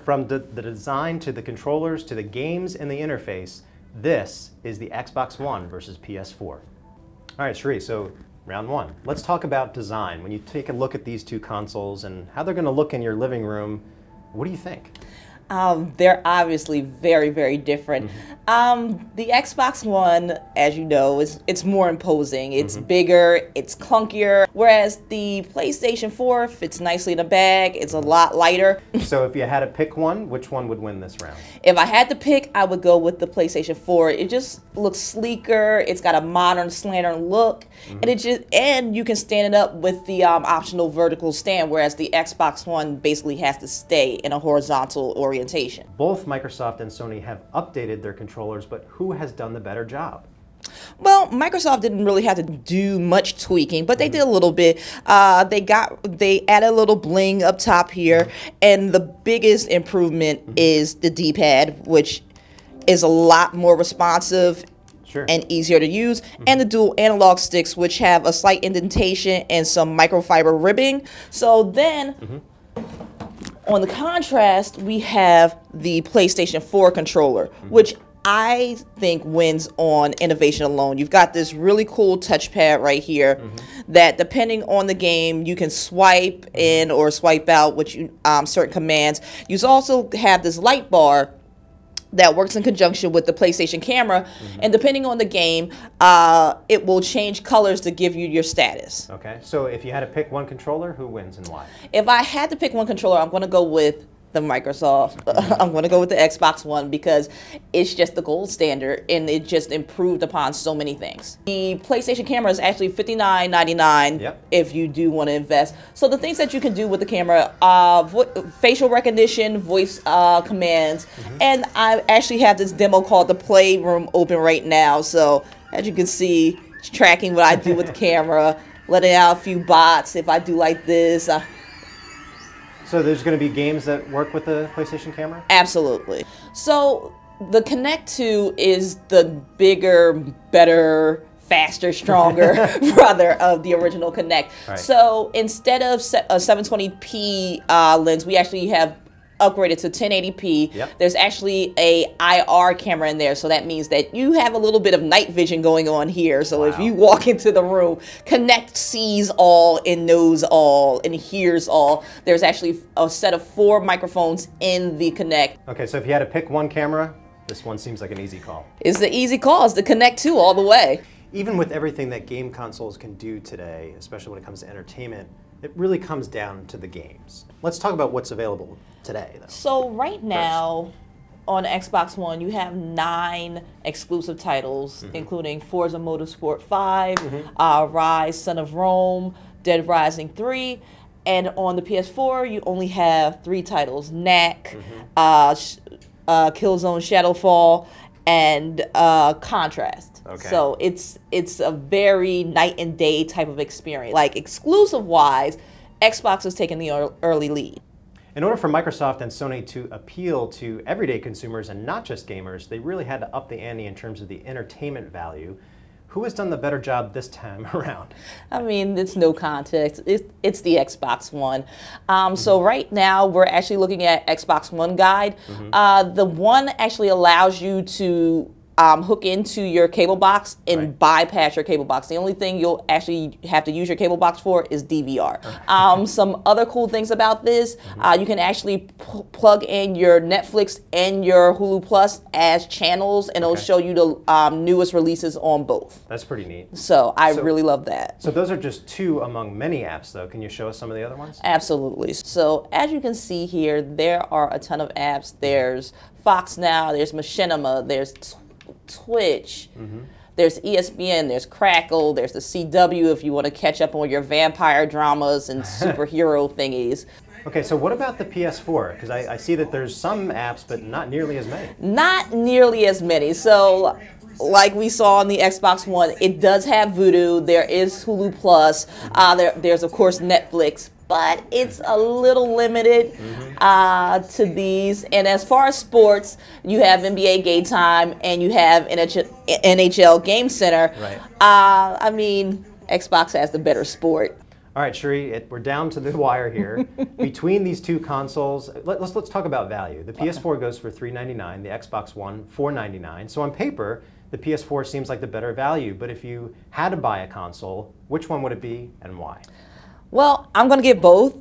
From the design to the controllers to the games and the interface, this is the Xbox One versus PS4. All right, Sheree, so round one. Let's talk about design. When you take a look at these two consoles and how they're going to look in your living room, what do you think? They're obviously very, very different. The Xbox One, as you know, it's more imposing. It's bigger, it's clunkier, whereas the PlayStation 4 fits nicely in a bag. It's a lot lighter. So if you had to pick one, which one would win this round? If I had to pick, I would go with the PlayStation 4. It just looks sleeker. It's got a modern slanter look, and you can stand it up with the optional vertical stand, whereas the Xbox One basically has to stay in a horizontal orientation. Both Microsoft and Sony have updated their controllers, but who has done the better job? Well, Microsoft didn't really have to do much tweaking, but they did a little bit. They added a little bling up top here, and the biggest improvement is the D-pad, which is a lot more responsive and easier to use, and the dual analog sticks, which have a slight indentation and some microfiber ribbing. So then, on the contrast, we have the PlayStation 4 controller, which I think wins on innovation alone. You've got this really cool touchpad right here that, depending on the game, you can swipe in or swipe out with certain commands. You also have this light bar that works in conjunction with the PlayStation camera, and depending on the game, it will change colors to give you your status. Okay, so if you had to pick one controller, who wins and why? If I had to pick one controller, I'm going to go with the Microsoft. I'm going to go with the Xbox One because it's just the gold standard and it just improved upon so many things. The PlayStation camera is actually $59.99 if you do want to invest. So the things that you can do with the camera, facial recognition, voice commands, and I actually have this demo called the Playroom open right now. So as you can see, it's tracking what I do with the camera, letting out a few bots if I do like this. So there's going to be games that work with the PlayStation camera? Absolutely. So the Connect 2 is the bigger, better, faster, stronger brother of the original Connect. Right. So instead of a 720p lens, we actually have upgraded to 1080p. There's actually a IR camera in there, so that means that you have a little bit of night vision going on here. So if you walk into the room, Connect sees all and knows all and hears all. There's actually a set of 4 microphones in the Connect. Okay, so if you had to pick one camera, this one seems like an easy call. It's the easy call. It's the Connect 2 all the way. Even with everything that game consoles can do today, especially when it comes to entertainment, it really comes down to the games. Let's talk about what's available today, though. So right now, on Xbox One, you have 9 exclusive titles, including Forza Motorsport 5, Rise, Son of Rome, Dead Rising 3, and on the PS4, you only have 3 titles, Knack, Killzone Shadowfall, and Contrast. Okay. So it's a very night and day type of experience. Like exclusive-wise, Xbox is taking the early lead. In order for Microsoft and Sony to appeal to everyday consumers and not just gamers, they really had to up the ante in terms of the entertainment value. Who has done the better job this time around? I mean, it's no contest. It's the Xbox One. So right now, we're actually looking at Xbox One Guide. The One actually allows you to hook into your cable box and bypass your cable box. The only thing you'll actually have to use your cable box for is DVR. Some other cool things about this, you can actually plug in your Netflix and your Hulu Plus as channels, and it'll show you the newest releases on both. That's pretty neat. So I really love that. So those are just 2 among many apps, though. Can you show us some of the other ones? Absolutely. So as you can see here, there are a ton of apps. There's Fox Now, there's Machinima, there's Twitch, there's ESPN, there's Crackle, there's the CW if you want to catch up on your vampire dramas and superhero thingies. Okay, so what about the PS4? Because I see that there's some apps, but not nearly as many. Not nearly as many. So, like we saw on the Xbox One, it does have Vudu, there is Hulu Plus, there's of course Netflix, but it's a little limited to these. And as far as sports, you have NBA Game Time and you have NHL Game Center. I mean, Xbox has the better sport. All right, Sheree, we're down to the wire here. Between these two consoles, let's talk about value. The PS4 goes for $399, the Xbox One $499. So on paper, the PS4 seems like the better value. But if you had to buy a console, which one would it be and why? Well, I'm going to get both.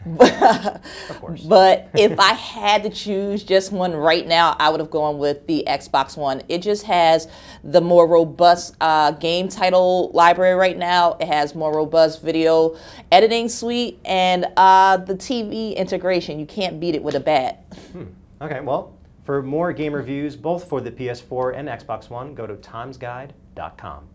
Of course. But if I had to choose just one right now, I would have gone with the Xbox One. It just has the more robust game title library right now. It has more robust video editing suite and the TV integration. You can't beat it with a bat. Okay, well, for more game reviews, both for the PS4 and Xbox One, go to timesguide.com.